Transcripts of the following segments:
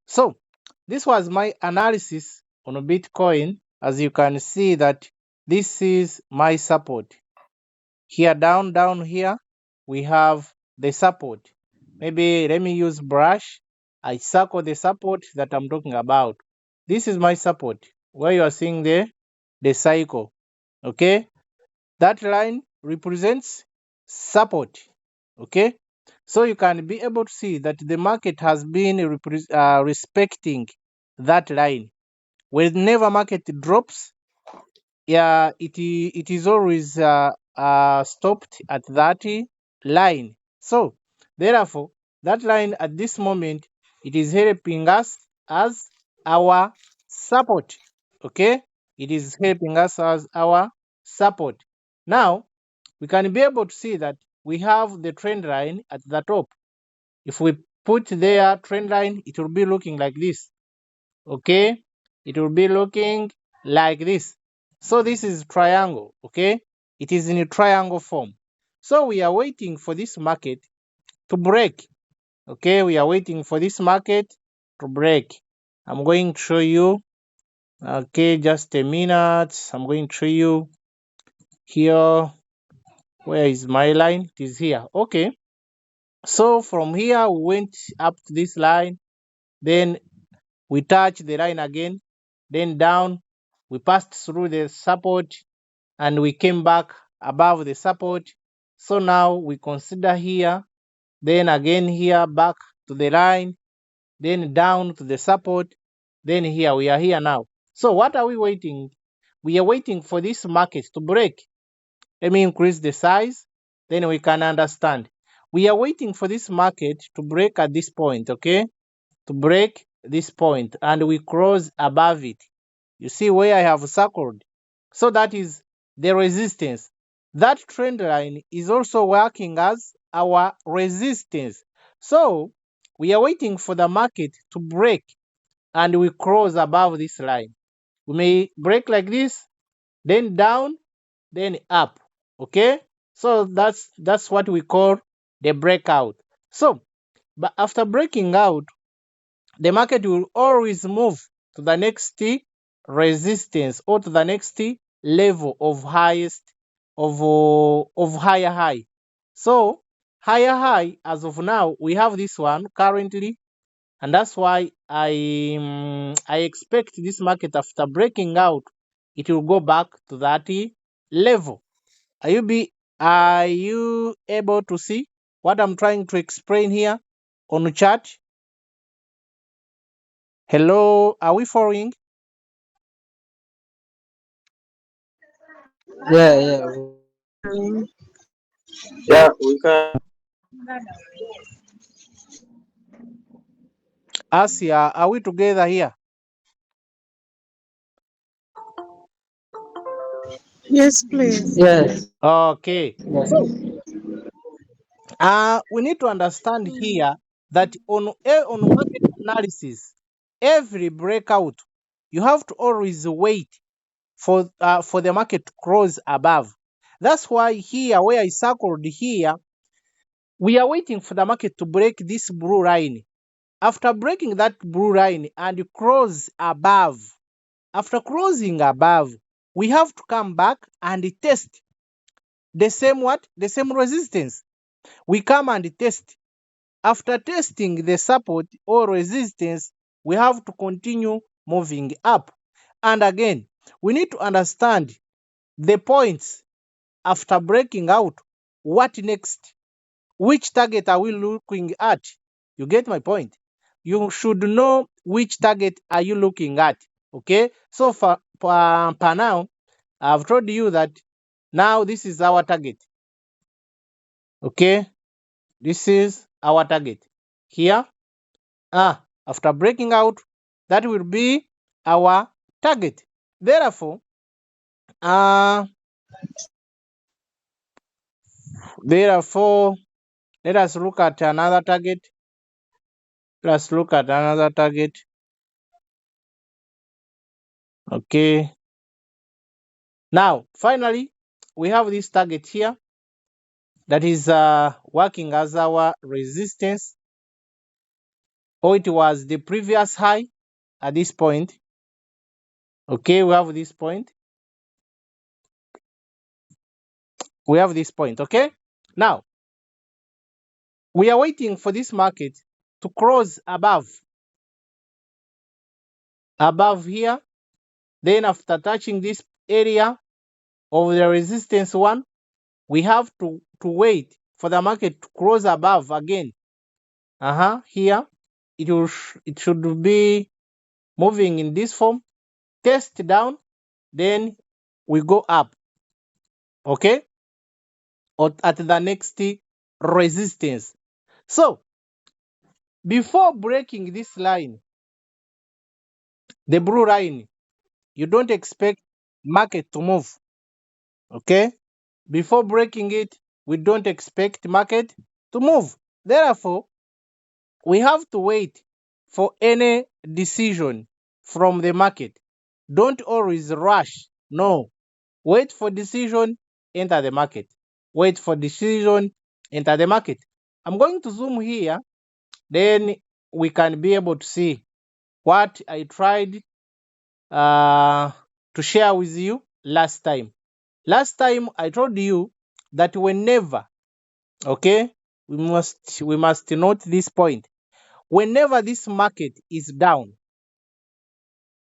So this was my analysis on Bitcoin. As you can see that this is my support. Here down here we have the support. Maybe let me use brush. I circle the support that I'm talking about. This is my support where you are seeing the cycle. Okay, that line represents support. Okay, so you can be able to see that the market has been respecting that line. Whenever market drops, yeah, it is always stopped at that line. So therefore, that line at this moment, it is helping us as our support. Okay, it is helping us as our support. Now we can be able to see that we have the trend line at the top. If we put there trend line, it will be looking like this. Okay, it will be looking like this. So this is triangle. Okay, it is in a triangle form. So we are waiting for this market to break. Okay, we are waiting for this market to break. I'm going to show you. Okay, just a minute. I'm going to show you here. Where is my line? It is here. Okay, so from here we went up to this line, then we touch the line again, then down, we passed through the support and we came back above the support. So now we consider here, then again here back to the line, then down to the support, then here we are here now. So what are we waiting? We are waiting for this market to break. Let me increase the size, then we can understand. We are waiting for this market to break at this point, okay? To break this point, and we cross above it. You see where I have circled? So that is the resistance. That trend line is also working as our resistance. So we are waiting for the market to break and we cross above this line. We may break like this, then down, then up. Okay, so that's what we call the breakout. So but after breaking out, the market will always move to the next resistance or to the next level of highest of higher high. So higher high, as of now, we have this one currently, and that's why I expect this market, after breaking out, it will go back to that level. Are you able to see what I'm trying to explain here on the chart? Hello, are we following? Yeah. Yeah, we can. Asia, are we together here? Yes, please. Yes. Okay. Yes. So we need to understand here that on market analysis, every breakout, you have to always wait for the market to close above. That's why here where I circled here, we are waiting for the market to break this blue line. After breaking that blue line and close above, after closing above, we have to come back and test the same what? The same resistance. We come and test. After testing the support or resistance, we have to continue moving up. And again, we need to understand the points after breaking out. What next? Which target are we looking at? You get my point? You should know which target are you looking at. Okay? So for now, I've told you that now this is our target. Okay? This is our target. Here, after breaking out, that will be our target. Therefore, uh, let us look at another target. Let's look at another target. Okay. Now, finally, we have this target here that is working as our resistance. or it was the previous high at this point. Okay, we have this point. We have this point, okay? Now, we are waiting for this market to cross above here. Then after touching this area of the resistance one, we have to wait for the market to cross above again. Here, it should be moving in this form, test down, then we go up, okay, or at the next resistance. So before breaking this line, the blue line, you don't expect market to move, okay? Before breaking it, we don't expect market to move. Therefore, we have to wait for any decision from the market. Don't always rush. No. Wait for decision, enter the market. Wait for decision, enter the market. I'm going to zoom here, then we can be able to see what I tried to share with you last time. Last time I told you that whenever, okay, we must note this point. Whenever this market is down,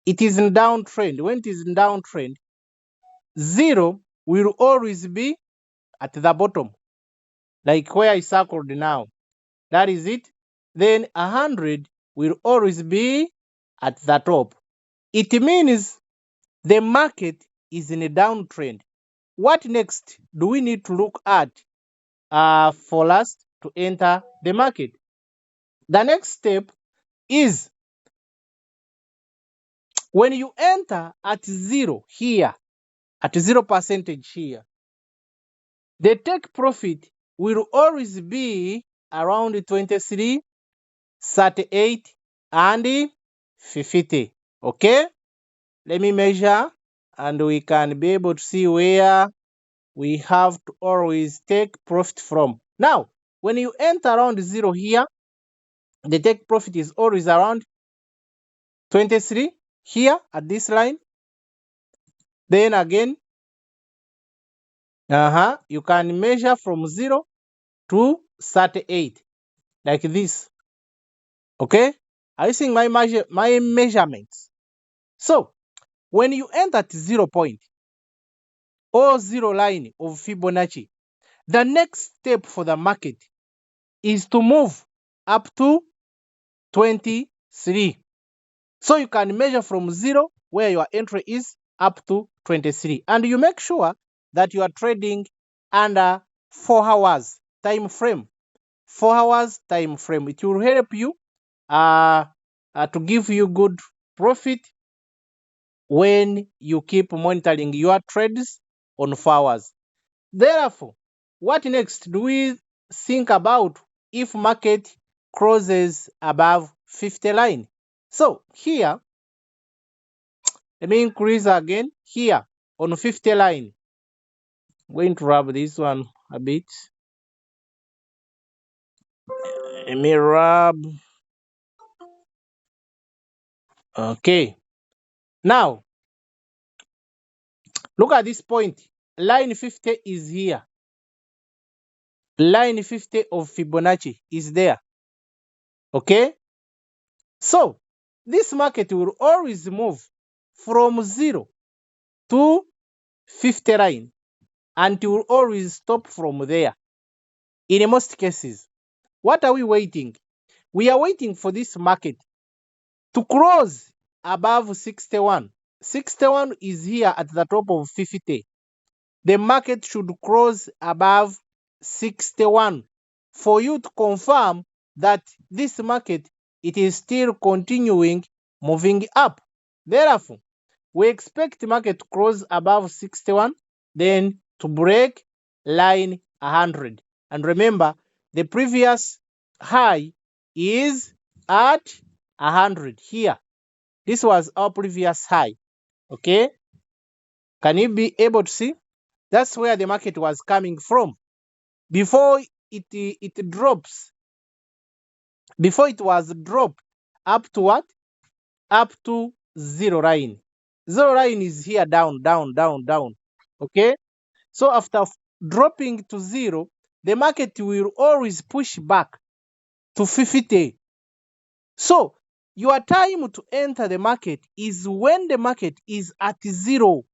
it is in downtrend. When it is in downtrend, 0 will always be at the bottom, like where I circled now. That is it. Then 100 will always be at the top. It means the market is in a downtrend. What next do we need to look at for us to enter the market? The next step is when you enter at 0 here, at 0% here, the take profit will always be around 23, 38, and 50. Okay? Let me measure and we can be able to see where we have to always take profit from. Now, when you enter around 0 here, the take profit is always around 23 here at this line. Then again, you can measure from 0 to 38 like this. Okay? Are you seeing my measurements? So, when you enter at 0 point or 0 line of Fibonacci, the next step for the market is to move up to 23. So you can measure from 0 where your entry is up to 23. And you make sure that you are trading under 4 hours time frame. 4 hours time frame. It will help you to give you good profit when you keep monitoring your trades on 4 hours. Therefore, what next do we think about if market crosses above 50 line? So here, let me increase again here on 50 line. I'm going to rub this one a bit. Let me rub. Okay. Now, look at this point. Line 50 is here. Line 50 of Fibonacci is there. Okay? So, this market will always move from 0 to 50 line and it will always stop from there. In most cases, what are we waiting? We are waiting for this market to cross above 61. 61 is here at the top of 50. The market should cross above 61 for you to confirm that this market, it is still continuing moving up. Therefore, we expect the market to cross above 61, then to break line 100. And remember, the previous high is at 100 here. This was our previous high. Okay? Can you be able to see? That's where the market was coming from. Before it drops before it was dropped up to what? Up to zero line. Zero line is here, down, down, down, down. Okay? So after dropping to zero, the market will always push back to 50. So your time to enter the market is when the market is at zero.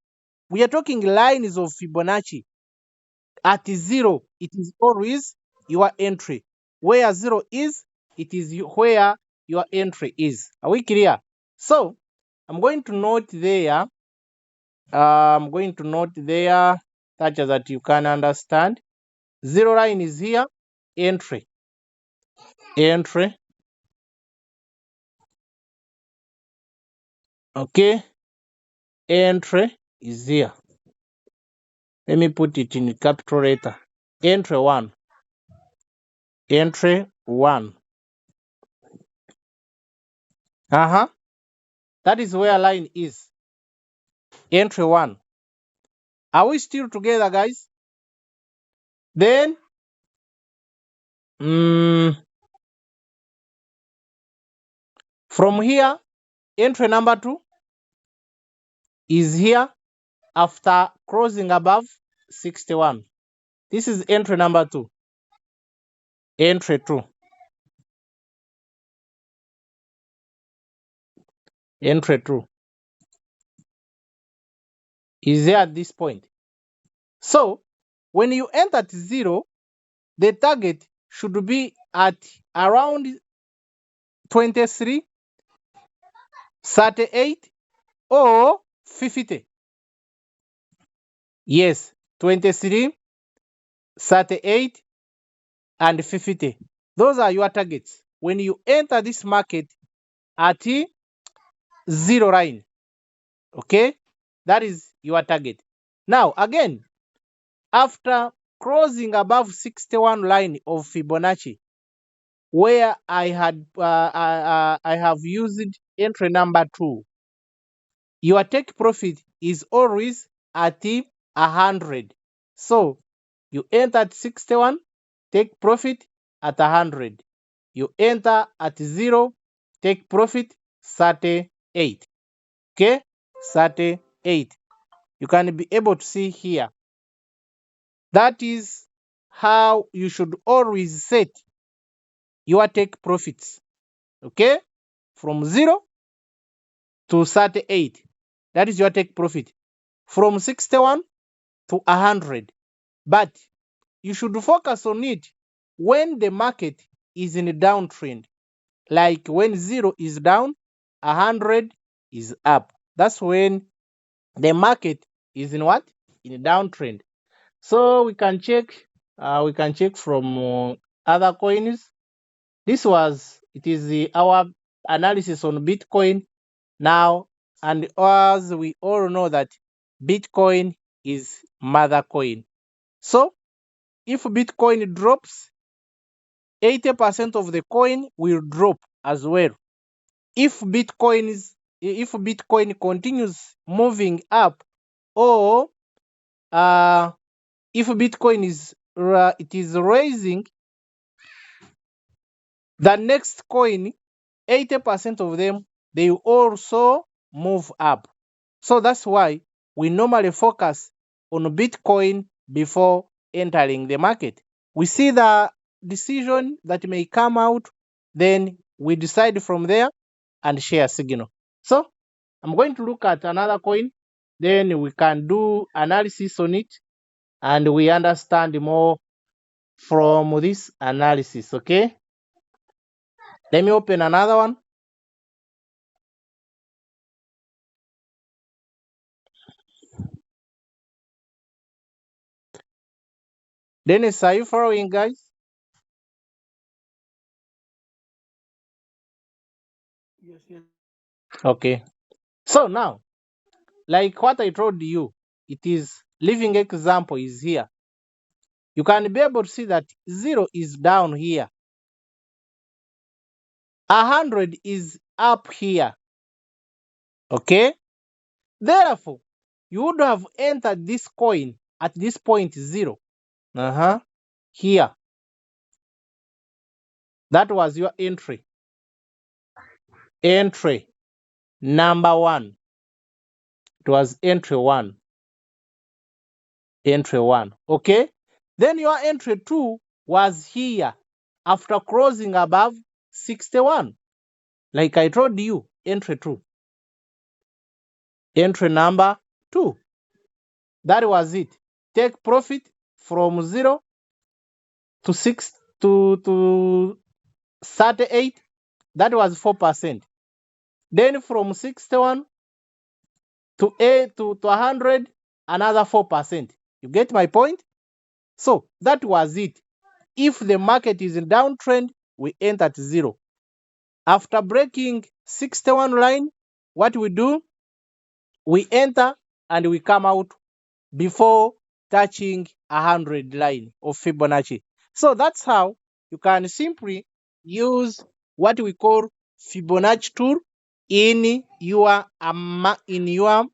We are talking lines of Fibonacci. At zero, it is always your entry. Where zero is, it is where your entry is. Are we clear? So I'm going to note there. Such that you can understand. Zero line is here, entry. Entry. Okay. Entry is here. Let me put it in capital letter. Entry 1. Entry 1. That is where line is. Entry 1. Are we still together, guys? Then, from here, entry number 2 is here after crossing above 61. This is entry number 2. Entry 2. Entry 2 is here at this point. So, when you enter at 0, the target should be at around 23, 38, or 50. Yes, 23, 38, and 50. Those are your targets when you enter this market at zero line. Okay, that is your target. Now, again, after crossing above 61 line of Fibonacci, where I have used entry number 2, your take profit is always at 100. So you enter at 61, take profit at 100. You enter at 0, take profit 38. Okay, 38. You can be able to see here. That is how you should always set your take profits. Okay, from 0 to 38. That is your take profit. From 61 to 100. But you should focus on it when the market is in a downtrend. Like when 0 is down, 100 is up. That's when the market is in what? In a downtrend. So we can check from other coins. It is our analysis on Bitcoin now, and as we all know that Bitcoin is mother coin. So if Bitcoin drops, 80% of the coin will drop as well. If Bitcoin continues moving up, or if Bitcoin is raising, the next coin, 80% of them, they also move up. So that's why we normally focus on Bitcoin before entering the market. We see the decision that may come out, then we decide from there and share signal. So I'm going to look at another coin, then we can do analysis on it and we understand more from this analysis. Okay, let me open another one. Dennis, are you following, guys? Yes. Okay. So now, like what I told you, it is living example is here. You can be able to see that 0 is down here. 100 is up here. Okay? Therefore, you would have entered this coin at this point 0. Here. That was your entry. Entry number 1. It was entry 1. Entry 1. Okay? Then your entry 2 was here after crossing above 61. Like I told you, entry 2. Entry number 2. That was it. Take profit from 0 to 6 to 38. That was 4%. Then from 61 to 8 to 100, another 4%. You get my point? So that was it. If the market is in downtrend, we end at 0. After breaking 61 line, what we do? We enter and we come out before touching 100 line of Fibonacci. So that's how you can simply use what we call Fibonacci tool in your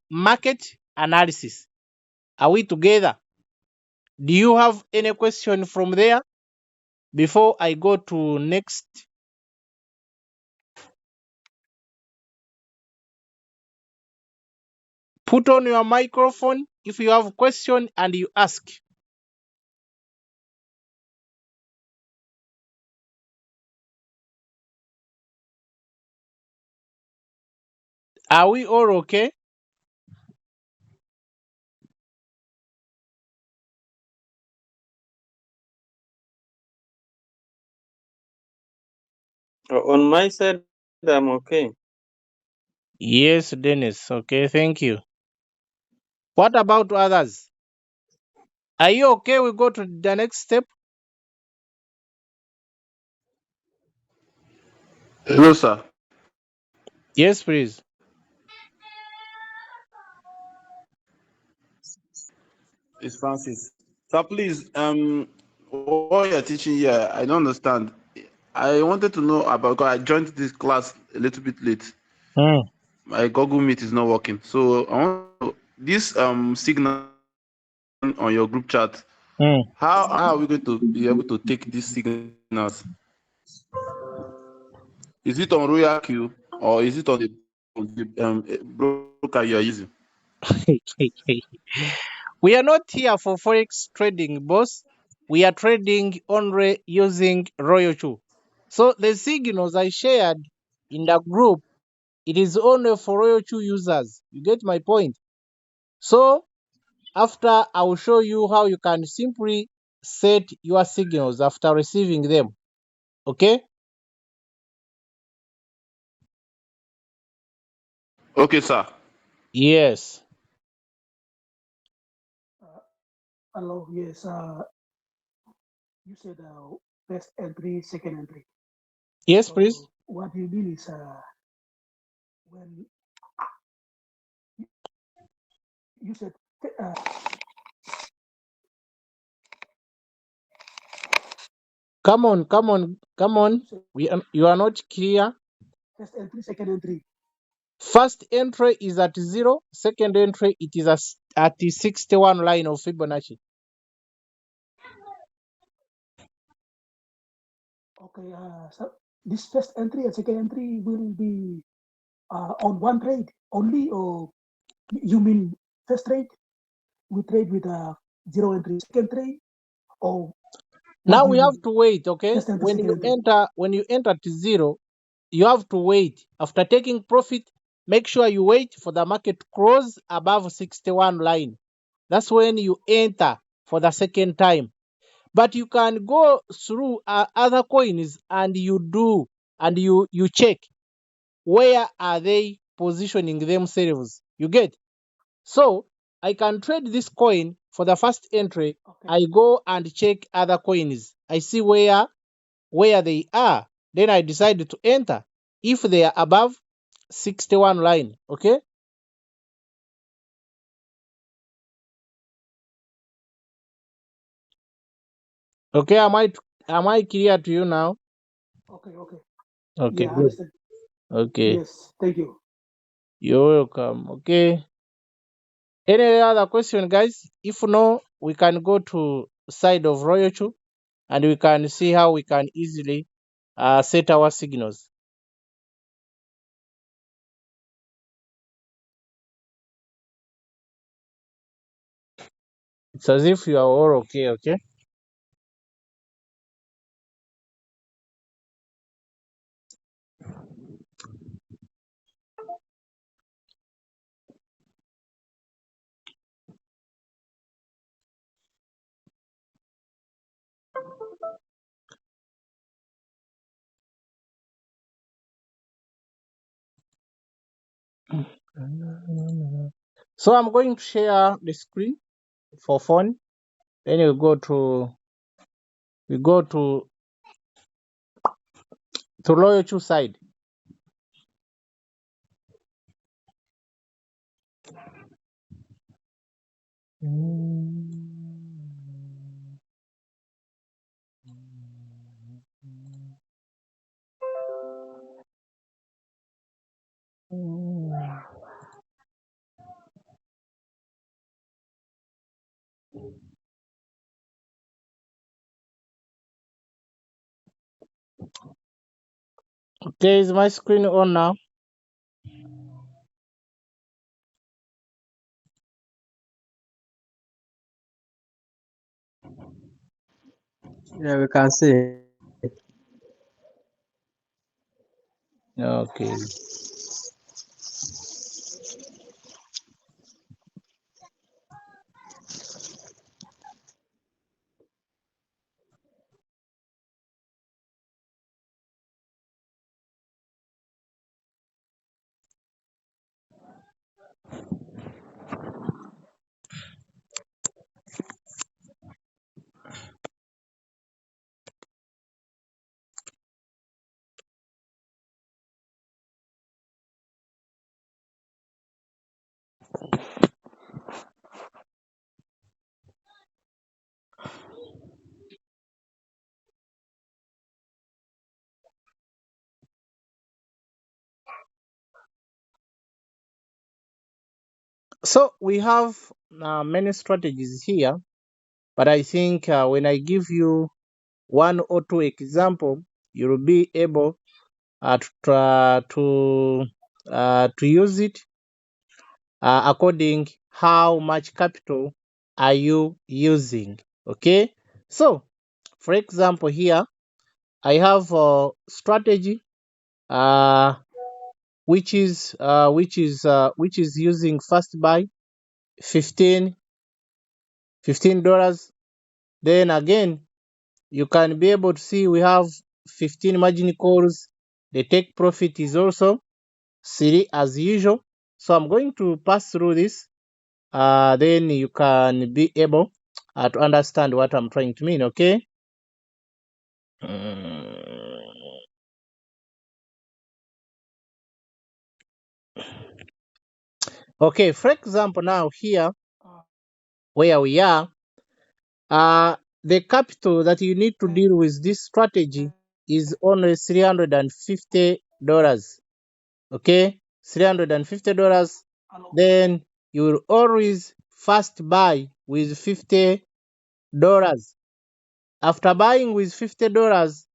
market analysis. Are we together? Do you have any question from there before I go to next? Put on your microphone if you have a question and you ask. Are we all okay? On my side, I'm okay. Yes, Dennis. Okay, thank you. What about others? Are you okay? We go to the next step. Hello, sir. Yes, please. It's Francis. Sir, please, what you're teaching here, I don't understand. I wanted to know about, because I joined this class a little bit late. My Google Meet is not working. So I want to, this signal on your group chat, how are we going to be able to take these signals? Is it on Royal Q or is it on the broker you are using? We are not here for forex trading, boss. We are trading only using Royal. So the signals I shared in the group, it is only for Royal users. You get my point? So after I will show you how you can simply set your signals after receiving them. Okay? Okay, sir. Yes. Hello, yes. You said first entry, second entry. Yes, please. So what you mean is when you said Come on. You are not clear. first entry, second entry. First entry is at 0. Second entry, it is at the 61 line of Fibonacci. Okay. So this first entry and second entry will be on one trade only, or you mean first trade we trade with a 0 entry, second trade, or Now we have to wait, okay? First entry, second entry. When you enter to 0, you have to wait. After taking profit, make sure you wait for the market close above 61 line. That's when you enter for the second time. But you can go through other coins and you check where are they positioning themselves. You get? So I can trade this coin for the first entry. Okay. I go and check other coins. I see where they are. Then I decide to enter if they are above 61 line. Okay? Okay, am I clear to you now? Okay. Okay, Yeah, I good. understand. Okay. Yes, thank you. You're welcome. Okay. Any other question, guys? If no, we can go to side of Royal and we can see how we can easily set our signals. It's as if you are all okay, okay? So I'm going to share the screen for fun. Then we go to Loyo Chu side. Okay, is my screen on now? Yeah, we can see. Okay. So we have many strategies here, but I think when I give you one or two example, you will be able to try to use it according how much capital are you using. Okay, so for example here I have a strategy which is using first buy $15. Then again you can be able to see we have 15 margin calls. The take profit is also 3 as usual. So I'm going to pass through this. Then you can be able to understand what I'm trying to mean, okay? Okay, for example, now here where we are, the capital that you need to deal with this strategy is only $350. Okay, $350. Then you will always first buy with $50. After buying with $50,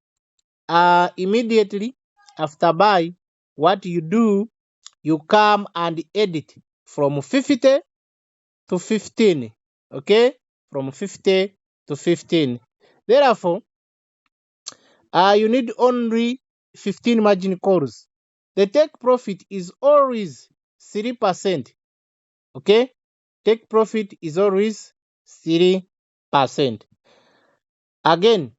immediately after buy, what you do, you come and edit from 50 to 15. Okay, from 50 to 15. Therefore, you need only 15 margin calls. The take profit is always 3%. Okay, take profit is always 3%. Again,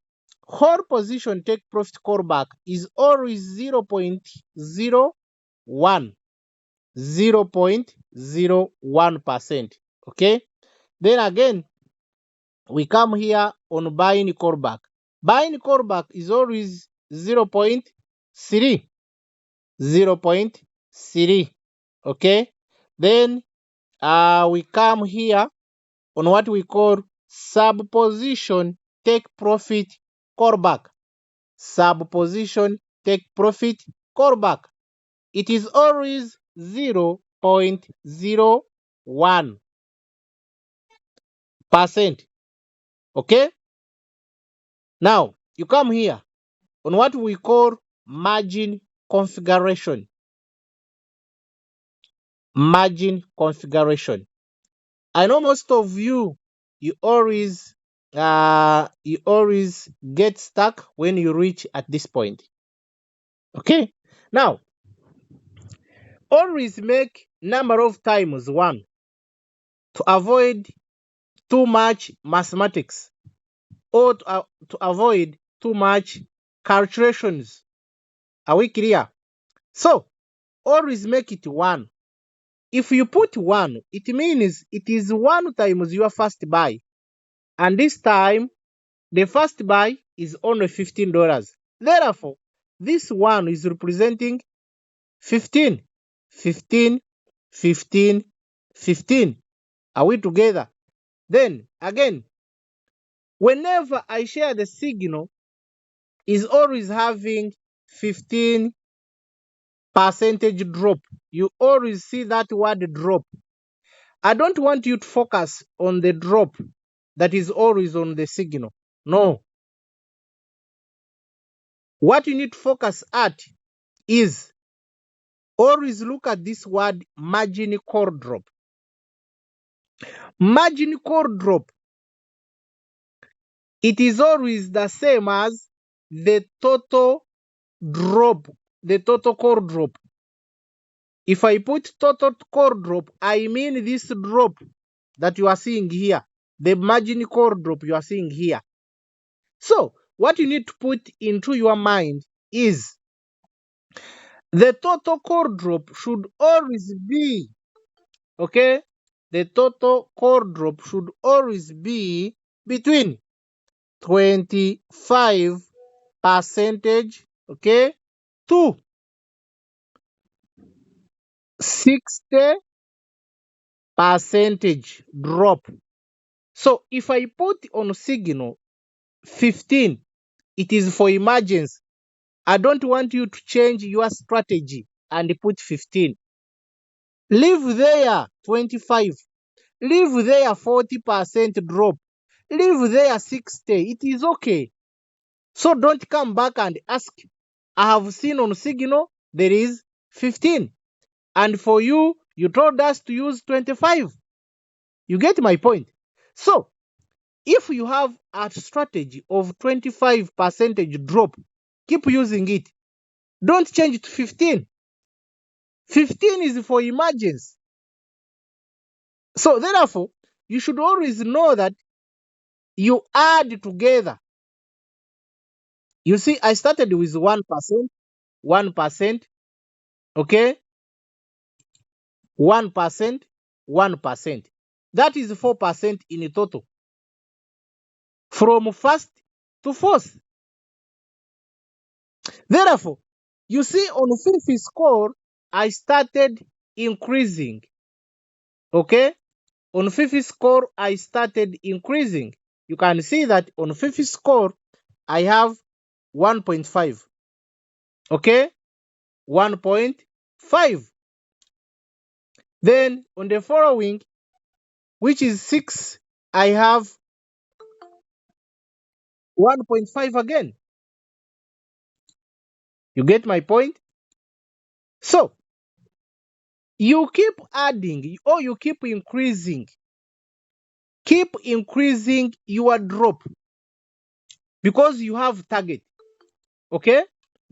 whole position take profit callback is always 0.01. 0.01%. Okay, then again we come here on buying callback. Buying callback is always 0.3. 0.3. Okay, then we come here on what we call subposition take profit callback. Subposition take profit callback. It is always 0.01%. Okay, now you come here on what we call margin configuration. Margin configuration. I know most of you always get stuck when you reach at this point. Okay? Now, always make number of times 1 to avoid too much mathematics or to avoid too much calculations. Are we clear? So, always make it 1. If you put 1, it means it is 1 times your first buy. And this time, the first buy is only $15. Therefore, this one is representing 15. 15, 15, 15. Are we together? Then, again, whenever I share the signal, is always having 15 percentage drop. You always see that word drop. I don't want you to focus on the drop that is always on the signal. No. What you need to focus at is always look at this word margin call drop. Margin call drop, it is always the same as the total drop, the total core drop. If I put total core drop, I mean this drop that you are seeing here, the margin core drop you are seeing here. So, what you need to put into your mind is the total core drop should always be, okay? The total core drop should always be between 25%, okay, to 60% drop. So if I put on signal 15, it is for emergency. I don't want you to change your strategy and put 15. Leave there 25. Leave there 40% drop. Leave there 60. It is okay. So don't come back and ask. I have seen on signal there is 15. And for you, you told us to use 25. You get my point? So if you have a strategy of 25% drop, keep using it. Don't change it to 15. 15 is for emergency. So therefore, you should always know that you add together. You see, I started with 1%, 1%, okay? 1%, 1%. That is 4% in total. From first to fourth. Therefore, you see on fifth score, I started increasing. Okay? On fifth score, I started increasing. You can see that on fifth score, I have 1.5. Okay? 1.5. Then on the following, which is 6, I have 1.5 again. You get my point? So, you keep adding or you keep increasing. Keep increasing your drop because you have target. Okay?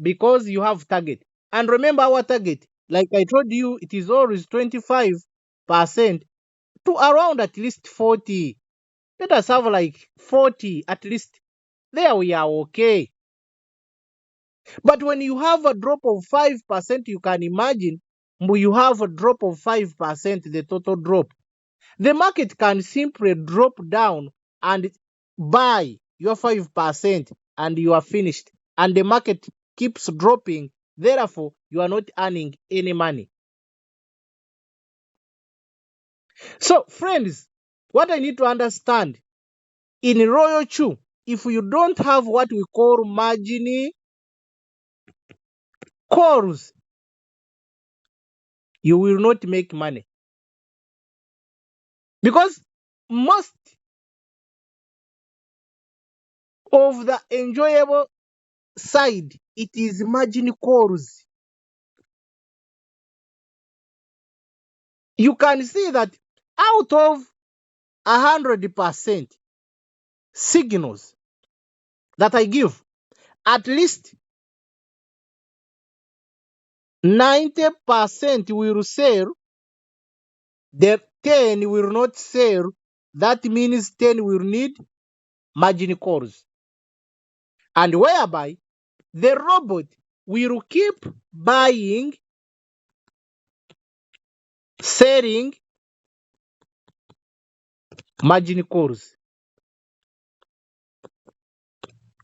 Because you have target. And remember our target. Like I told you, it is always 25% to around at least 40. Let us have like 40 at least. There we are okay. But when you have a drop of 5%, you can imagine you have a drop of 5%, the total drop. The market can simply drop down and buy your 5% and you are finished. And the market keeps dropping. Therefore, you are not earning any money. So, friends, what I need to understand, in Royal Chu, if you don't have what we call margin calls, you will not make money. Because most of the enjoyable side, it is margin calls. You can see that out of 100% signals that I give, at least 90% will sell, the 10 will not sell. That means 10 will need margin calls. And whereby the robot will keep buying, selling margin calls.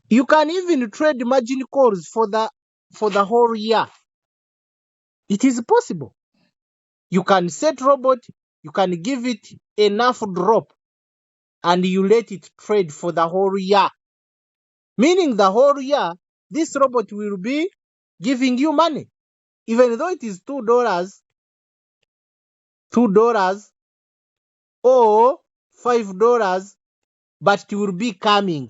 You can even trade margin calls for the whole year. It is possible. You can set robot, you can give it enough drop, and you let it trade for the whole year. Meaning the whole year, this robot will be giving you money. Even though it is $2 or $5, but it will be coming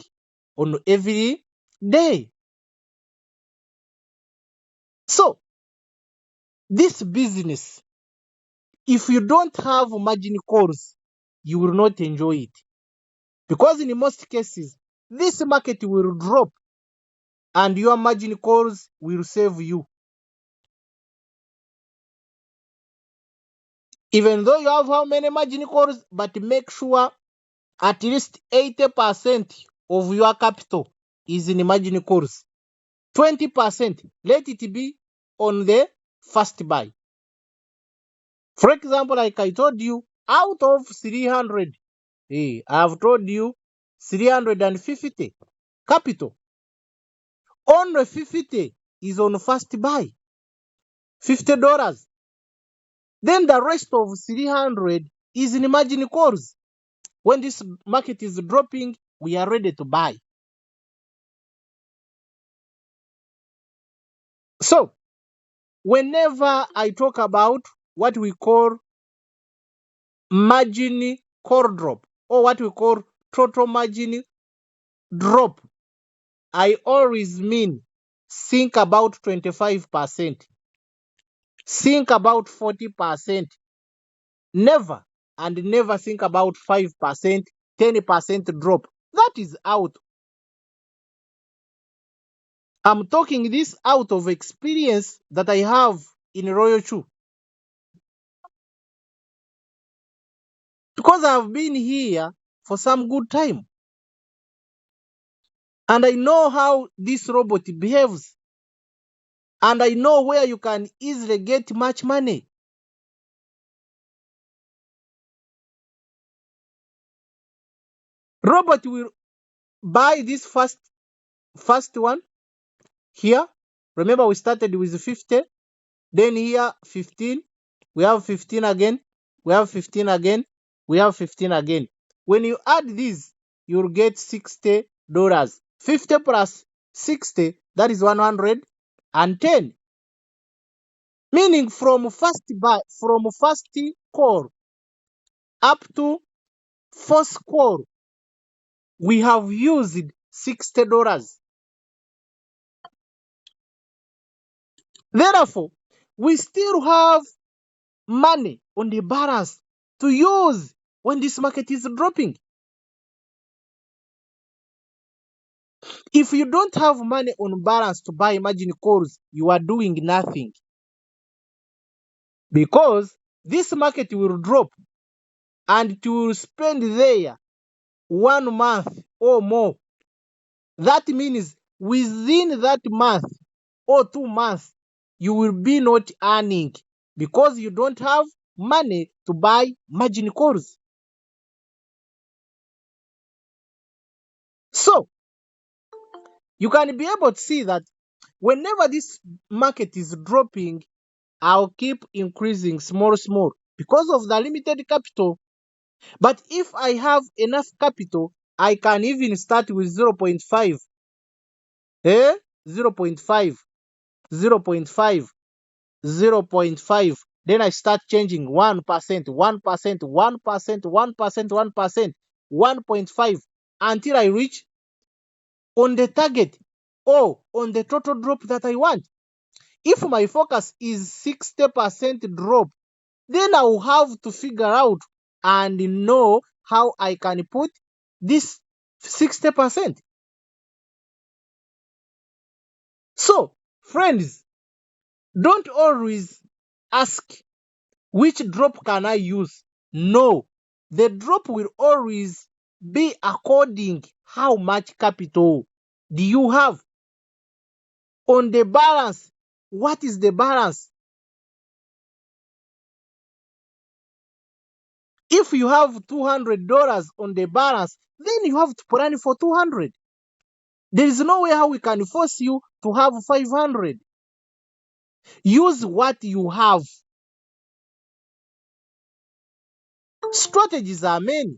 on every day. So, this business, if you don't have margin calls, you will not enjoy it. Because in most cases, this market will drop and your margin calls will save you. Even though you have how many margin calls, but make sure at least 80% of your capital is in margin calls. 20%, let it be on the first buy. For example, like I told you, out of 300, I have told you 350 capital. Only 50 is on first buy, $50. Then the rest of 300 is in margin calls. When this market is dropping, we are ready to buy. So, whenever I talk about what we call margin call drop or what we call total margin drop, I always mean think about 25%. Think about 40%. Never and never think about 5%, 10% drop. That is out. I'm talking this out of experience that I have in Royal Chu. Because I've been here for some good time. And I know how this robot behaves. And I know where you can easily get much money. Robot will buy this first one here. Remember we started with 50. Then here 15. We have 15 again. We have 15 again. We have 15 again. When you add these, you'll get $60. 50 plus 60, that is 110. Meaning from first call up to first call, we have used $60. Therefore, we still have money on the balance to use when this market is dropping. If you don't have money on balance to buy margin calls, you are doing nothing. Because this market will drop and it will spend there 1 month or more. That means within that month or 2 months, you will be not earning because you don't have money to buy margin calls. So, you can be able to see that whenever this market is dropping, I'll keep increasing small because of the limited capital. But if I have enough capital, I can even start with 0.5. 0.5, 0.5, 0.5. Then I start changing 1%, 1%, 1%, 1%, 1%, 1.5 until I reach on the target. or on the total drop that I want. If my focus is 60% drop, then I will have to figure out and know how I can put this 60%. So, friends, don't always ask which drop can I use. No, the drop will always be according how much capital do you have. On the balance, what is the balance? If you have $200 on the balance, then you have to plan for 200. There is no way how we can force you to have 500. Use what you have. Strategies are many.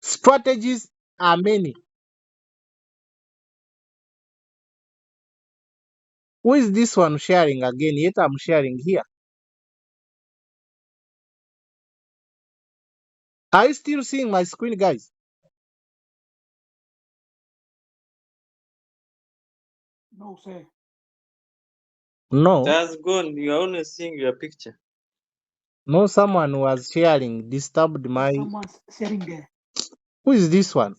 Strategies are many. Who is this one sharing again? Yet I'm sharing here. Are you still seeing my screen, guys? No, sir. No. That's good. You're only seeing your picture. No, someone was sharing, disturbed my. Someone's sharing there. Who is this one?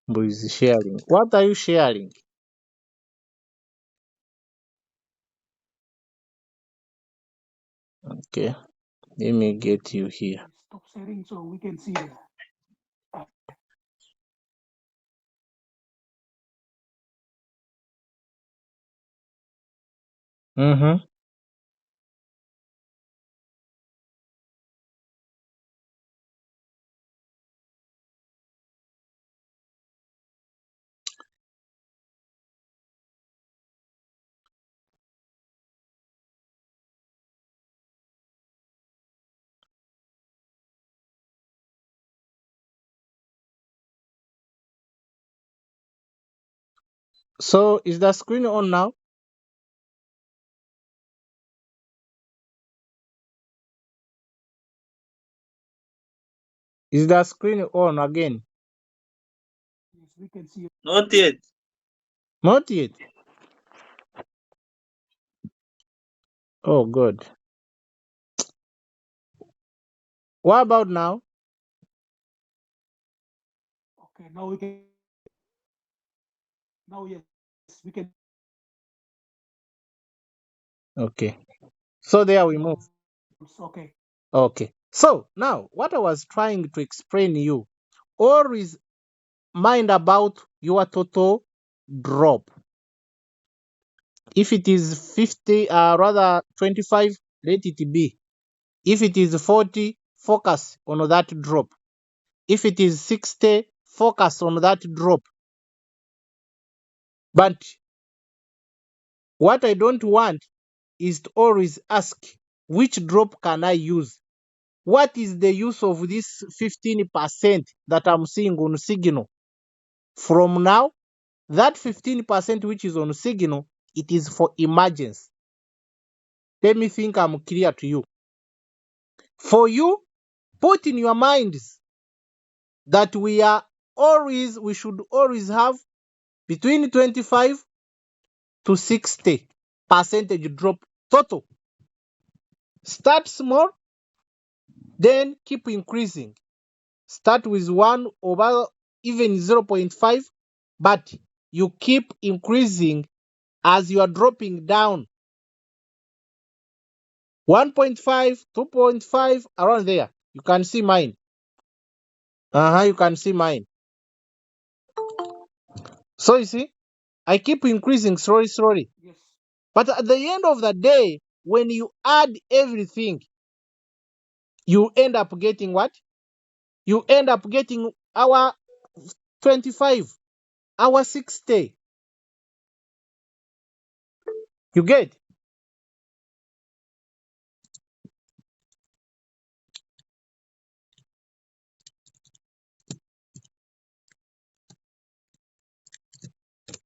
Who is sharing? What are you sharing? Okay, let me get you here. Stop sharing so we can see the. Mm-hmm. So is the screen on now? Is the screen on again? Yes, we can see. Not yet. Not yet. Oh, good. What about now? Okay, now we can. Now yes, we can. Okay. So there we move. Okay. Okay. So now what I was trying to explain you, always mind about your total drop. If it is 50, rather 25, let it be. If it is 40, focus on that drop. If it is 60, focus on that drop. But what I don't want is to always ask, which drop can I use? What is the use of this 15% that I'm seeing on Signal? From now, that 15% which is on Signal, it is for emergency. Let me think I'm clear to you. For you, put in your minds that we should always have between 25 to 60 percentage drop total. Start small, then keep increasing. Start with 1 over even 0.5, but you keep increasing as you are dropping down. 1.5, 2.5, around there. You can see mine. You can see mine. So you see, I keep increasing slowly. Yes. But at the end of the day, when you add everything, you end up getting what? You end up getting our 25, our 60. You get?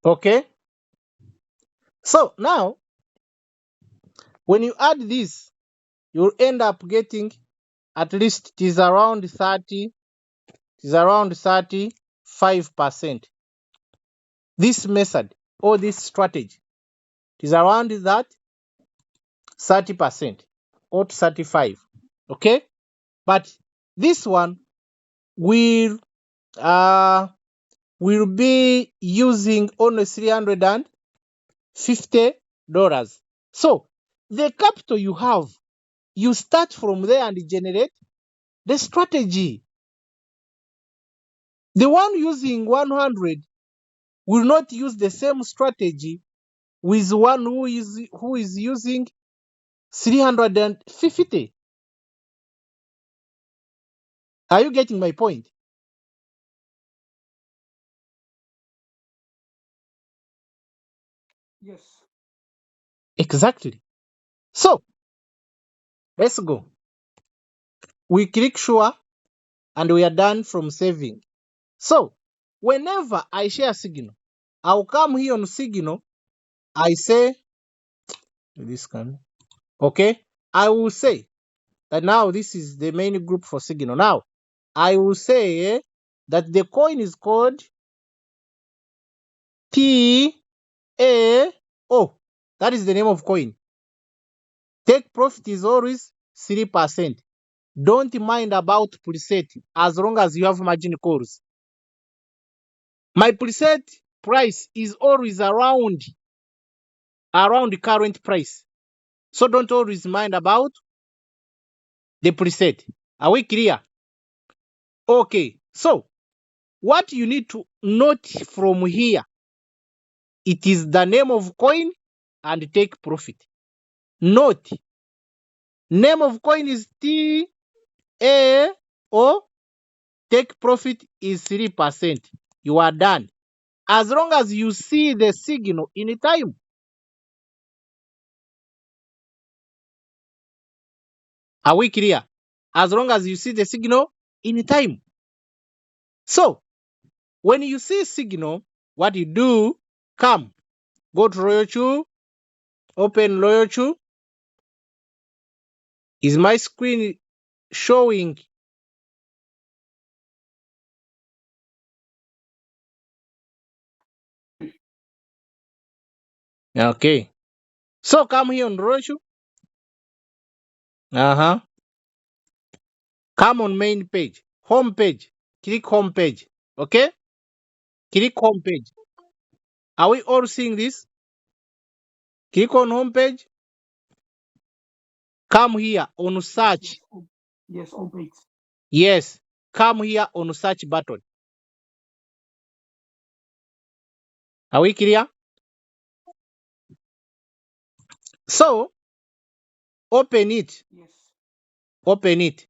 Okay? So now, when you add this, you'll end up getting at least it is around 35%. This method or this strategy is around that 30% or 35. Okay, but this one will be using only $350. So the capital you have, you start from there and generate the strategy. The one using 100 will not use the same strategy with one who is using 350. Are you getting my point? Yes. Exactly. So let's go. We click sure and we are done from saving. So whenever I share signal, I'll come here on signal. I say this can okay. I will say that now this is the main group for signal. Now I will say that the coin is called TAO. That is the name of coin. Take profit is always 3%. Don't mind about preset as long as you have margin calls. My preset price is always around the current price. So don't always mind about the preset. Are we clear? Okay. So what you need to note from here, it is the name of coin and take profit. Note, name of coin is TAO, take profit is 3%. You are done. As long as you see the signal in time. Are we clear? As long as you see the signal in time. So when you see signal, what you do, come, go to Royal2, open Royal2. Is my screen showing? Okay. So come here on Royal2. Come on main page, home page. Click home page. Okay? Click home page. Are we all seeing this? Click on home page. Come here on search. Yes, on page. Yes. Come here on search button. Are we clear? So open it. Yes. Open it.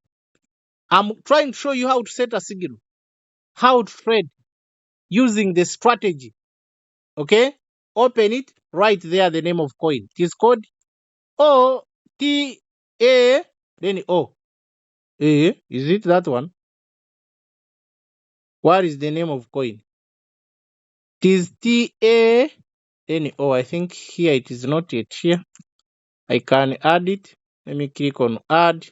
I'm trying to show you how to set a signal, how to trade using the strategy. Okay? Open it. Right there the name of coin. It is called OTA. Then O. Is it that one? What is the name of coin? It is TA. Then O. I think here it is not yet here. I can add it. Let me click on add.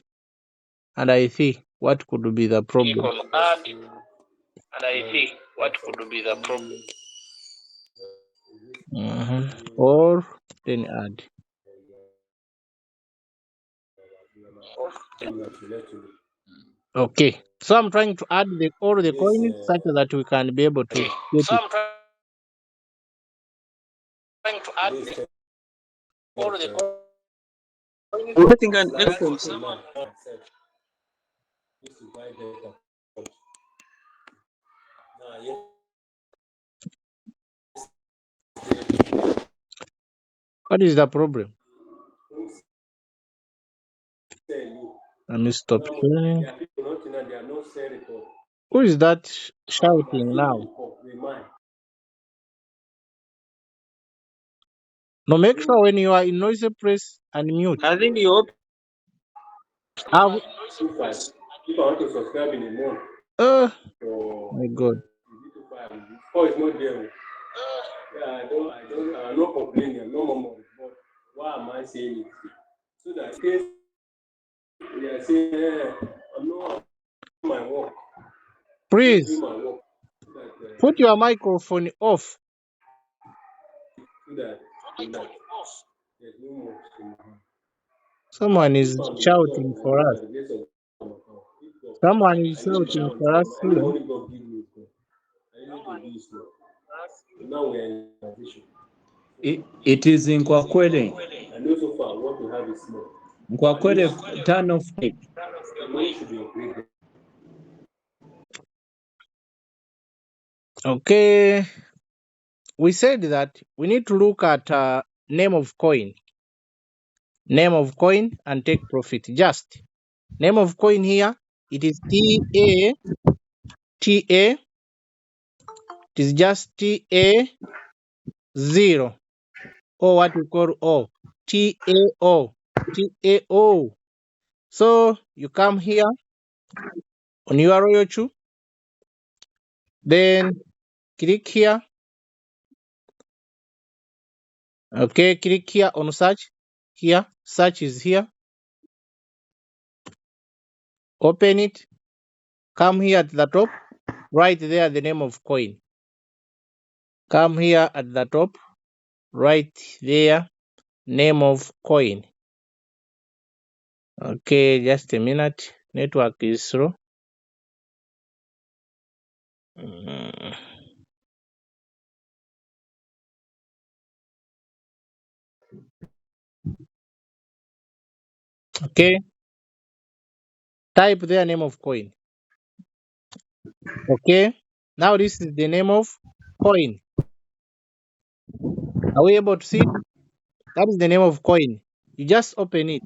And I see what could be the problem. Click on add, and I see what could be the problem. Or then add. Okay. So I'm trying to add all the coins such that we can be able to get So it. I'm trying to add all the coins. I'm getting an echo. What is the problem? Let me stop sharing. Who is that shouting now? No, make sure when you are in noisy place unmute. I think you open. Oh my God. I'm not complaining, no more. But why am I saying it? So that case we are saying I'm not my work. Please Doing my work. put your microphone off. Do that. Do that. There's no more. Someone is If I'm in shouting church, I for know us. that the grace of God will come. If God, Someone is I know the shouting chance. for us I know here. money God give me. I know to do is not. Now we are in transition. It is in Kwakwere. I know so far what we have is small. Kwakwere, turn off mic. The money should be upgraded. Okay. We said that we need to look at name of coin. Name of coin and take profit. Just name of coin here. It is TA. It is just TA0 or what we call O. TAO. TAO. So you come here on your Royochu, then click here. Okay, click here on search. Here, search is here. Open it. Come here at the top. Write there the name of coin. Come here at the top. Write there name of coin. Okay, just a minute. Network is slow. Okay, type there name of coin. Okay, now this is the name of coin. Are we able to see it? That is the name of coin. You just open it.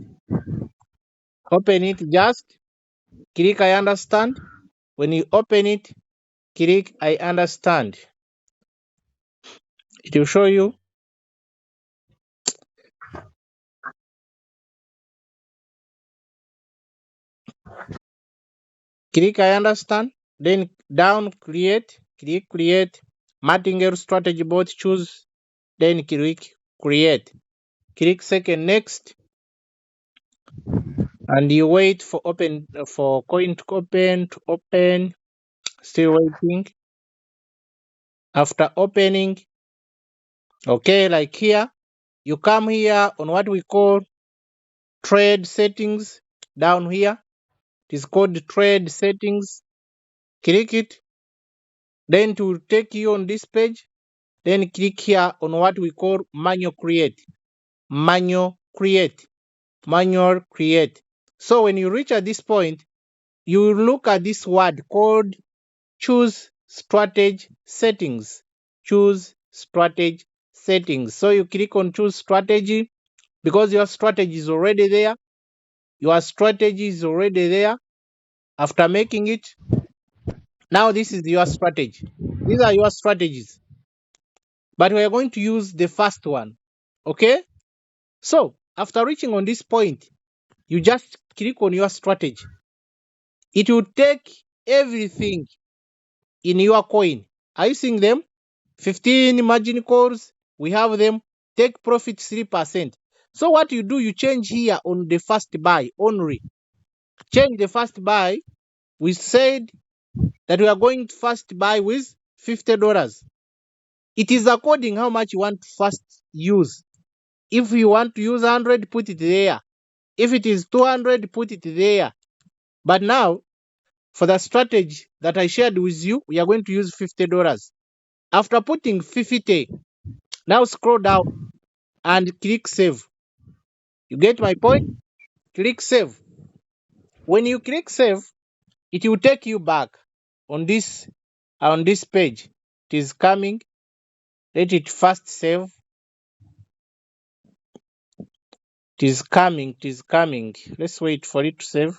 Open it, just click I understand. When you open it, click I understand. It will show you. Click I understand. Then down create. Click create. Martingale strategy bot choose. Then click create. Click second next. And you wait for coin to open. Still waiting. After opening, okay, like here, you come here on what we call trade settings. Down here, it is called trade settings. Click it. Then to take you on this page, then click here on what we call manual create. Manual create. Manual create. So when you reach at this point, you will look at this word called choose strategy settings. Choose strategy settings. So you click on choose strategy because your strategy is already there. Your strategy is already there. After making it, now this is your strategy. These are your strategies. But we are going to use the first one. Okay? So after reaching on this point, you just click on your strategy. It will take everything in your coin. Are you seeing them? 15 margin calls. We have them. Take profit 3%. So what you do, you change here on the first buy only. Change the first buy. We said that we are going to first buy with $50. It is according how much you want to first use. If you want to use 100, put it there. If it is 200, put it there. But now, for the strategy that I shared with you, we are going to use $50. After putting 50, now scroll down and click save. You get my point? Click save. When you click save, it will take you back on this page. It is coming. Let it first save. It is coming. It is coming. Let's wait for it to save.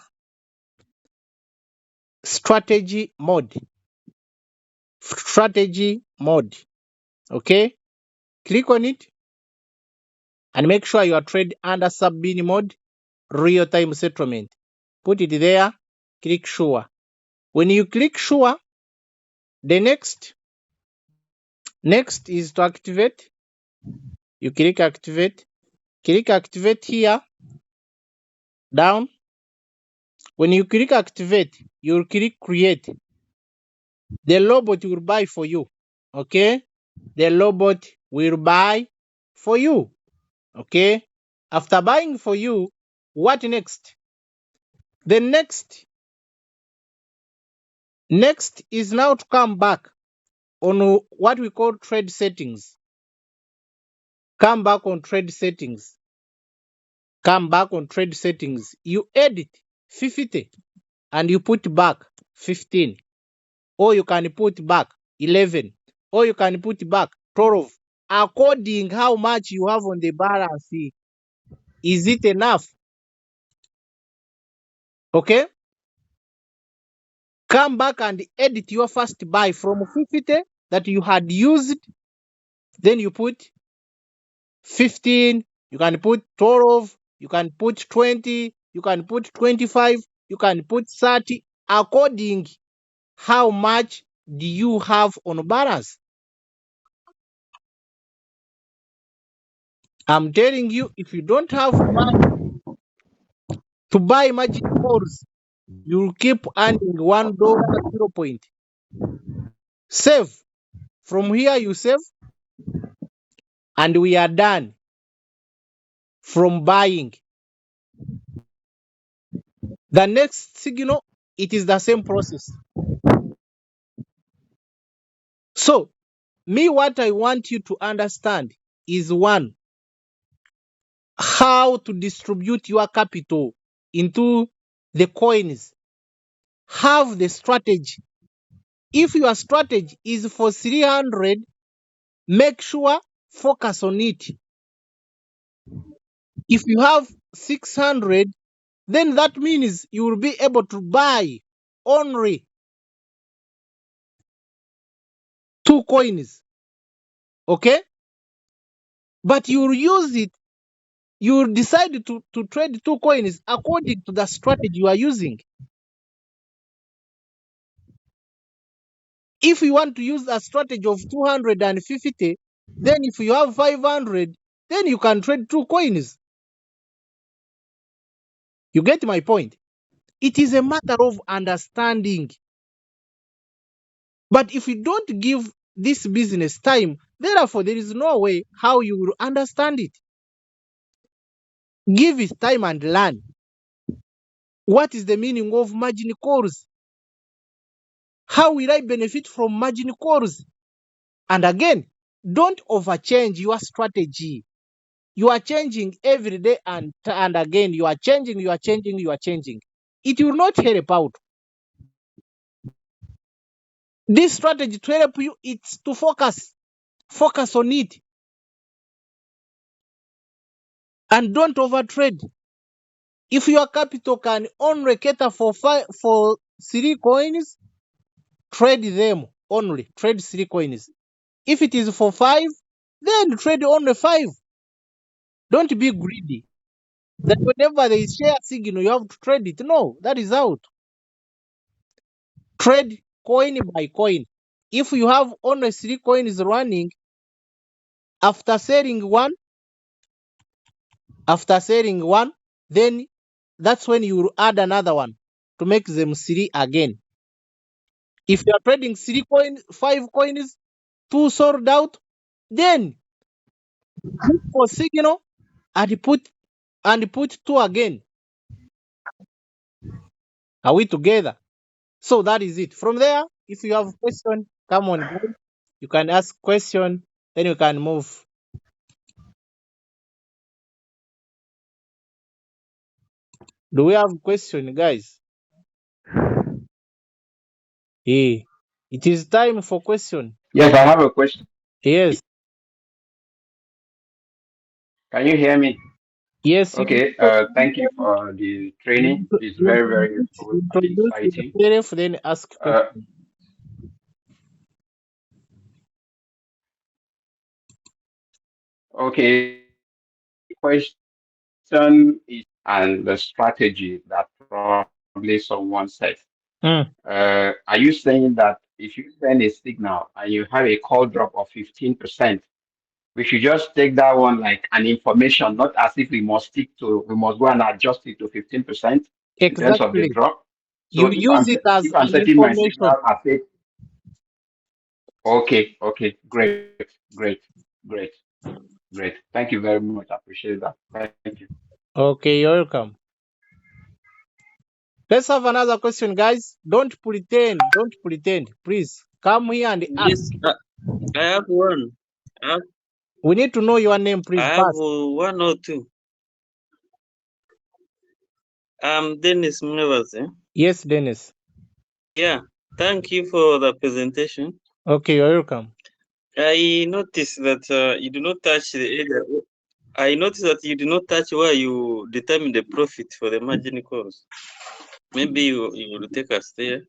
Strategy mode. Strategy mode. Okay. Click on it and make sure you are trade under sub-bin mode, real time settlement. Put it there. Click sure. When you click sure, the next is to activate. You click activate. Click activate here. Down. When you click activate, you'll click create. The robot will buy for you. Okay? The robot will buy for you. Okay? After buying for you, what next? The next is now to come back on what we call trade settings. Come back on trade settings. Come back on trade settings. You edit 50 and you put back 15. Or you can put back 11. Or you can put back 12. According how much you have on the balance. Is it enough? Okay? Come back and edit your first buy from 50 that you had used. Then you put 15. You can put 12. You can put 20. You can put 25. You can put 30. According how much do you have on balance? I'm telling you, if you don't have money to buy magic balls, you'll keep earning $1 0 point. Save. From here you save. And we are done from buying. The next signal, it is the same process. So, what I want you to understand is one, how to distribute your capital into the coins. Have the strategy. If your strategy is for 300, make sure focus on it. If you have 600, then that means you will be able to buy only 2 coins. Okay? But you will use it. You will decide to trade 2 coins according to the strategy you are using. If you want to use a strategy of 250, then if you have 500, then you can trade 2 coins. You get my point? It is a matter of understanding. But if you don't give this business time, therefore there is no way how you will understand it. Give it time and learn. What is the meaning of margin calls? How will I benefit from margin calls? And again, don't overchange your strategy. You are changing every day and again. You are changing. It will not help out. This strategy to help you, it's to focus. Focus on it. And don't overtrade. If your capital can only cater for 3 coins, trade them only. Trade 3 coins. If it is for 5, then trade only 5. Don't be greedy. That whenever there is share signal, you have to trade it. No, that is out. Trade coin by coin. If you have only 3 coins running, after selling one, then that's when you will add another one to make them 3 again. If you are trading 5 coins, 2 sold out, then look for signal and put 2 again. Are we together? So that is it. From there, if you have a question, come on, guys. You can ask question, then you can move. Do we have a question, guys? Hey, it is time for question. Yes, I have a question. Yes. Can you hear me? Yes. Okay. Thank you for the training. It's very, very useful and exciting. Then ask question. Okay. Question is and the strategy that probably someone said. Are you saying that if you send a signal and you have a call drop of 15%, we should just take that one like an information, not as if we must go and adjust it to 15%? in terms of the Exactly. drop. You So use it as if I'm an setting my information. signal as a okay, great, great. Thank you very much. I appreciate that. Thank you. Okay, you're welcome. Let's have another question, guys. Don't pretend. Don't pretend. Please come here and ask. Yes, I have one. I have, We need to know your name, I please, have first. one or two. Dennis Mnevas. Yes, Dennis. Yeah, thank you for the presentation. Okay, you're welcome. I noticed that you do not touch the area. I noticed that you do not touch where you determine the profit for the margin calls. Maybe you will take us there.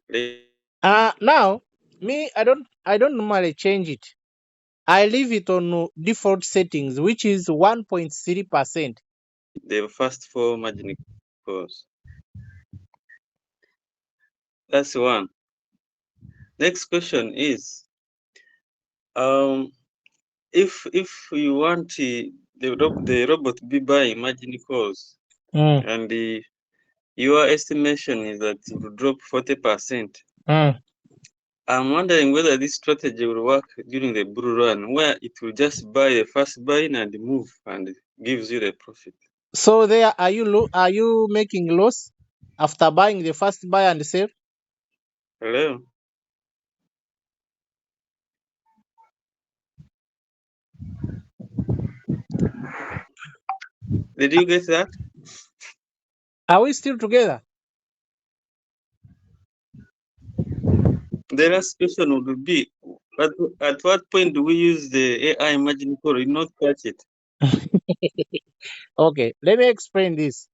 Now, me, I don't normally change it. I leave it on default settings, which is 1.3%. The first four margin calls. That's one. Next question is, if you want the robot to be buying margin calls, and your estimation is that it will drop 40%. I'm wondering whether this strategy will work during the bull run, where it will just buy the first buying and move and gives you the profit. So there, are you making loss after buying the first buy and sell? Hello. Did you get that? Are we still together? The last question would be, at what point do we use the AI margin call? We not touch it. Okay, let me explain this.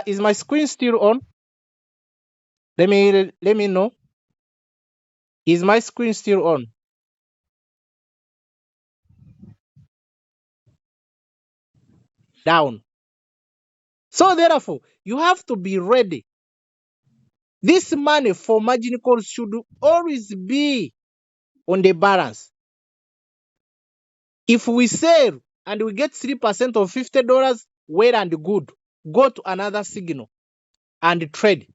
Is my screen still on? Let me know. Is my screen still on? Down. So therefore, you have to be ready. This money for margin calls should always be on the balance. If we sell and we get 3% of $50, well and good. Go to another signal and trade.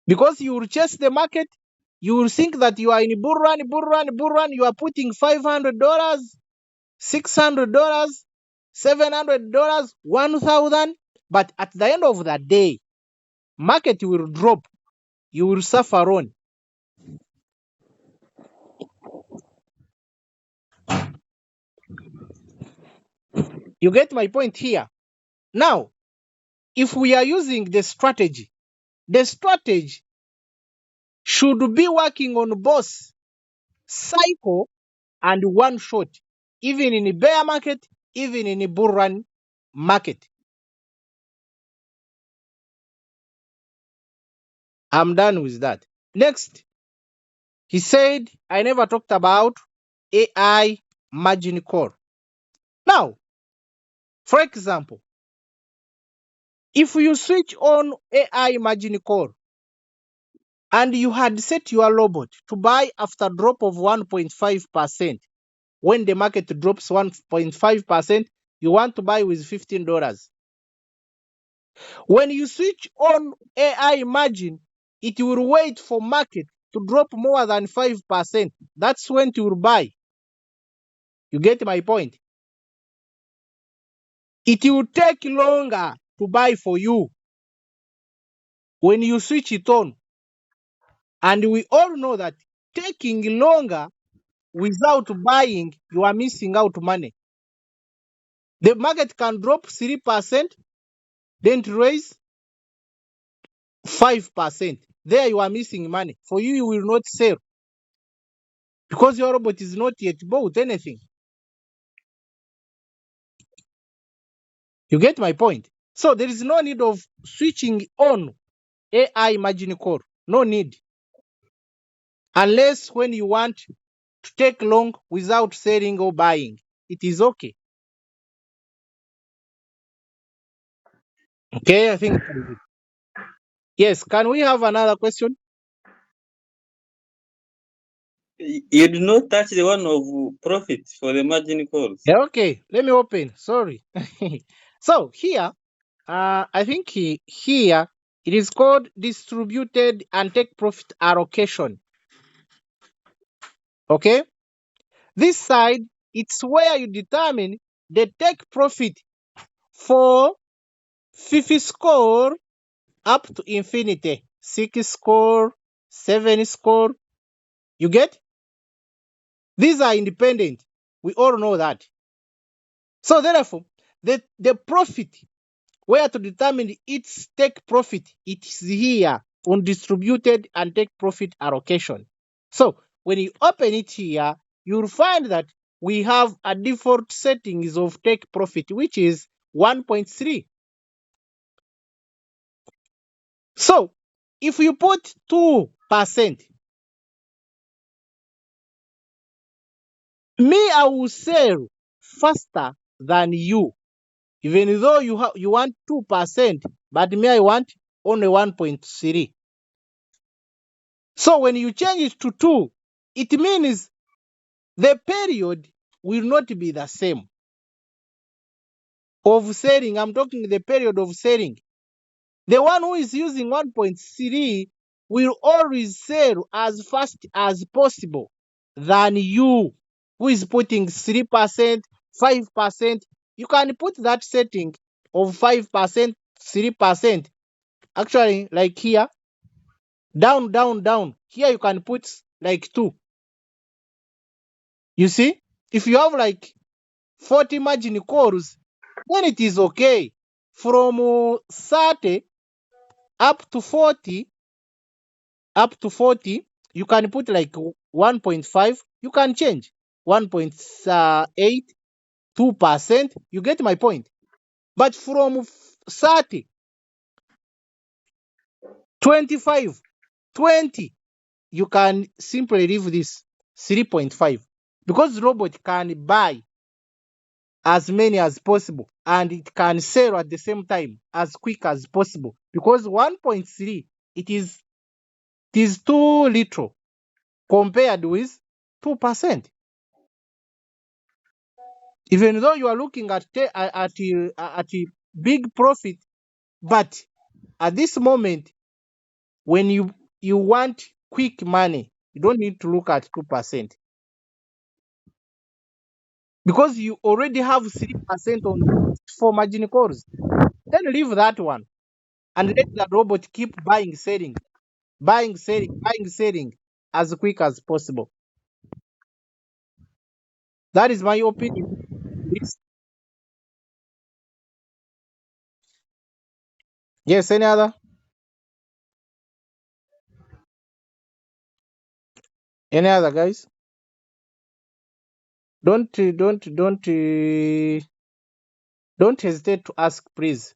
Because you will chase the market, you will think that you are in bull run, you are putting $500, $600, $700, $1,000, but at the end of the day, market will drop. You will suffer on. You get my point here? Now, if we are using the strategy should be working on both cycle and one shot, even in a bear market, even in a bull run market. I'm done with that. Next, he said, I never talked about AI margin call. Now, for example, if you switch on AI margin call and you had set your robot to buy after drop of 1.5%, when the market drops 1.5%, you want to buy with $15. When you switch on AI margin, it will wait for market to drop more than 5%. That's when it will buy. You get my point? It will take longer to buy for you when you switch it on. And we all know that taking longer without buying, you are missing out money. The market can drop 3%, then to raise 5%. There you are missing money. For you, you will not sell because your robot is not yet bought anything. You get my point? So there is no need of switching on AI margin call. No need. Unless when you want to take long without selling or buying. It is okay. Okay, I think. Yes, can we have another question? You did not touch the one of profit for the margin calls. Yeah, okay, let me open. Sorry. So here, I think here it is called distributed and take profit allocation. Okay, this side it's where you determine the take profit for 50 score up to infinity, 6 score, 7 score. You get? These are independent. We all know that. So therefore, the profit where to determine its take profit, it is here on distributed and take profit allocation. So when you open it here, you'll find that we have a default settings of take profit, which is 1.3. So if you put 2%, me, I will sell faster than you, even though you want 2%, but me, I want only 1.3. So when you change it to 2, it means the period will not be the same of selling. I'm talking the period of selling. The one who is using 1.3 will always sell as fast as possible than you who is putting 3%, 5%. You can put that setting of 5%, 3%. Actually, like here, down, down, down. Here you can put like 2. You see, if you have like 40 margin calls, then it is okay. From 30 up to 40, you can put like 1.5. You can change 1.8, 2%. You get my point. But from 30, 25, 20, you can simply leave this 3.5 because the robot can buy as many as possible and it can sell at the same time as quick as possible because 1.3 it is too little compared with 2%. Even though you are looking at big profit, but at this moment when you want quick money, you don't need to look at 2% because you already have 3% on 4 margin calls. Then leave that one and let the robot keep buying, selling as quick as possible. That is my opinion. Please. Yes, any other? Any other, guys? Don't hesitate to ask, please.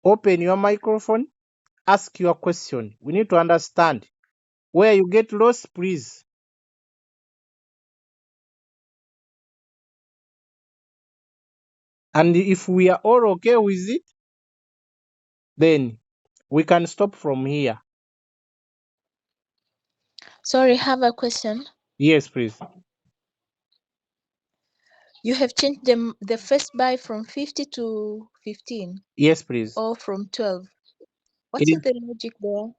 Open your microphone, ask your question. We need to understand. Where you get lost, please. And if we are all okay with it, then we can stop from here. Sorry, I have a question. Yes, please. You have changed the first buy from 50 to 15 Yes, please. or from 12. What is the logic there?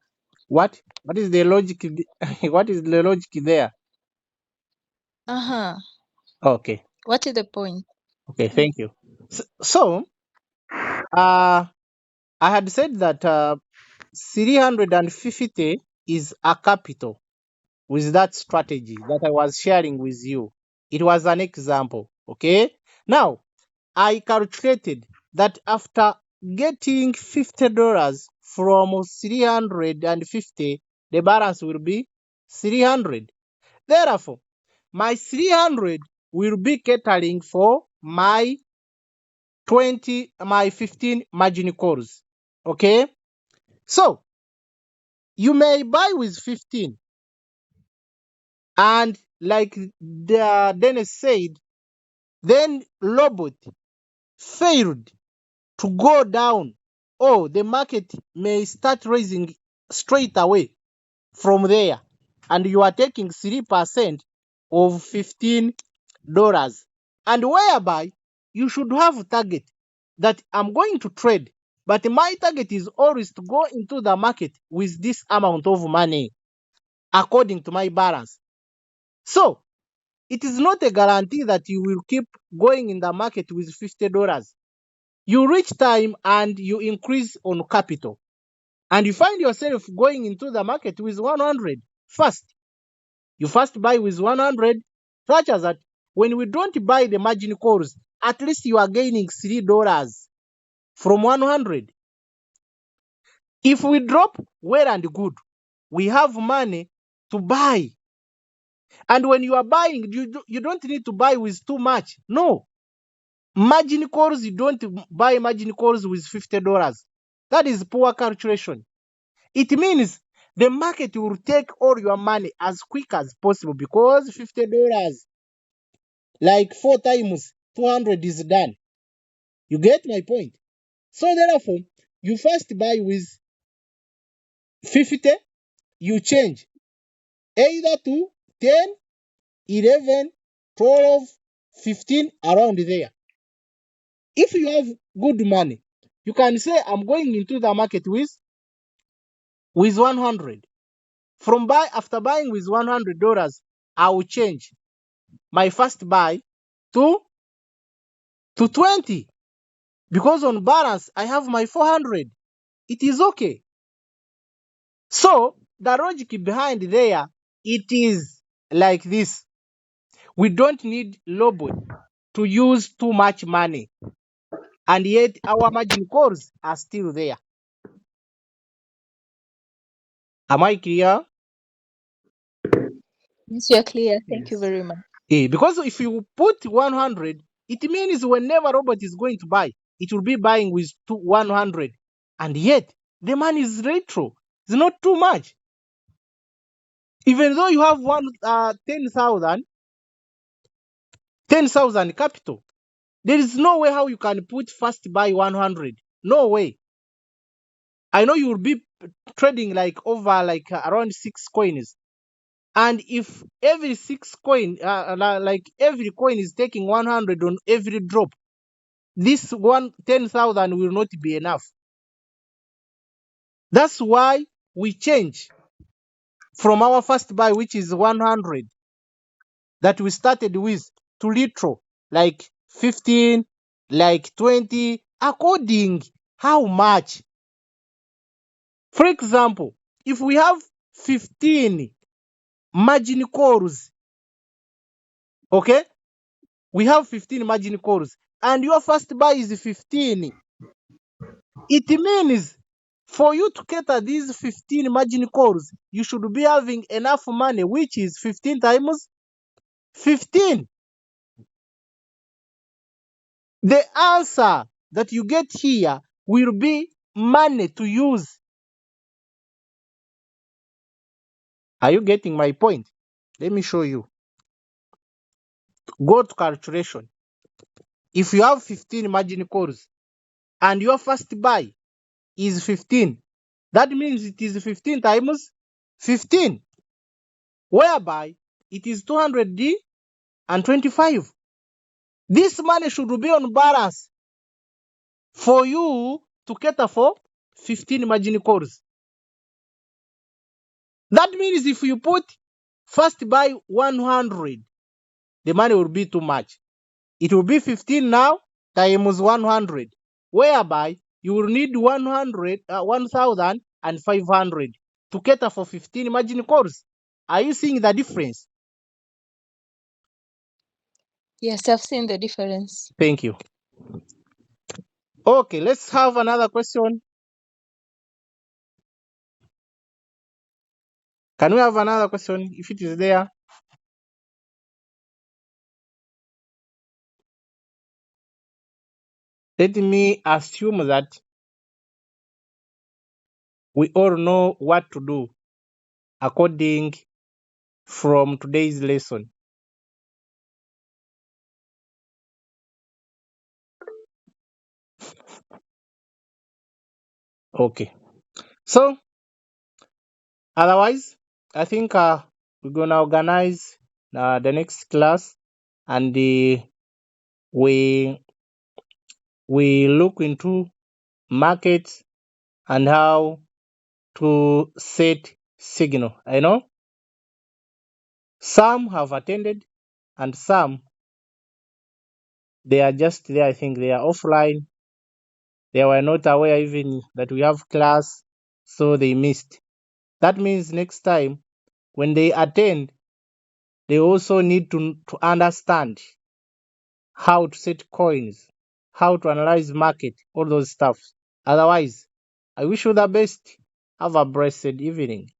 What is the logic? What is the logic there? Okay. What is the point? Okay, thank you. So, I had said that 350 is a capital with that strategy that I was sharing with you. It was an example. Okay. Now, I calculated that after getting $50 from 350, the balance will be 300. Therefore, my 300 will be catering for my 15 margin calls. Okay. So you may buy with 15. And like Dennis said, then robot failed to go down. Oh, the market may start raising straight away from there. and you are taking 3% of $15, and whereby you should have a target that I'm going to trade, but my target is always to go into the market with this amount of money according to my balance. So it is not a guarantee that you will keep going in the market with $50. You reach time and you increase on capital, and you find yourself going into the market with 100 first. You first buy with 100, such as that when we don't buy the margin calls, at least you are gaining $3 from 100. If we drop, well and good, we have money to buy. And when you are buying, you don't need to buy with too much. No. Margin calls, you don't buy margin calls with $50. That is poor calculation. It means the market will take all your money as quick as possible, because $50, like 4 times 200 is done. You get my point? So therefore, you first buy with 50, you change either to 10, 11, 12, 15, around there. If you have good money, you can say, I'm going into the market with 100. After buying with $100, I will change my first buy to 20, because on balance I have my 400. It is okay. So the logic behind there, it is like this. We don't need robot to use too much money, and yet our margin calls are still there. Am I clear? Yes, you are clear. Thank you Yes. very much. Because if you put 100, it means whenever robot is going to buy, it will be buying with 100, and yet the money is retro. It's not too much. Even though you have 10,000 capital, there is no way how you can put first buy 100. No way. I know you will be trading like over around 6 coins. And if every 6 coin, like every coin is taking 100 on every drop, this 10,000 will not be enough. That's why we change from our first buy, which is 100, that we started with, to litro, like 15, like 20, according how much. For example, if we have 15 margin calls, okay, we have 15 margin calls, and your first buy is 15. It means for you to cater these 15 margin calls, you should be having enough money, which is 15 times 15. The answer that you get here will be money to use. Are you getting my point? Let me show you. Go to calculation. If you have 15 margin calls and your first buy is 15, that means it is 15 times 15, whereby it is 225. This money should be on balance for you to cater for 15 margin calls. That means if you put first buy 100, the money will be too much. It will be 15 now times 100, whereby you will need 1,500 to cater for 15 margin calls. Are you seeing the difference? Yes, I've seen the difference. Thank you. Okay, let's have another question. Can we have another question if it is there? Let me assume that we all know what to do according from today's lesson. Okay. So, otherwise, I think we're gonna organize the next class, and we look into markets and how to set signal. I know some have attended and some they are just there. I think they are offline. They were not aware even that we have class, so they missed. That means next time when they attend, they also need to understand how to set coins, how to analyze market, all those stuff. Otherwise, I wish you the best. Have a blessed evening.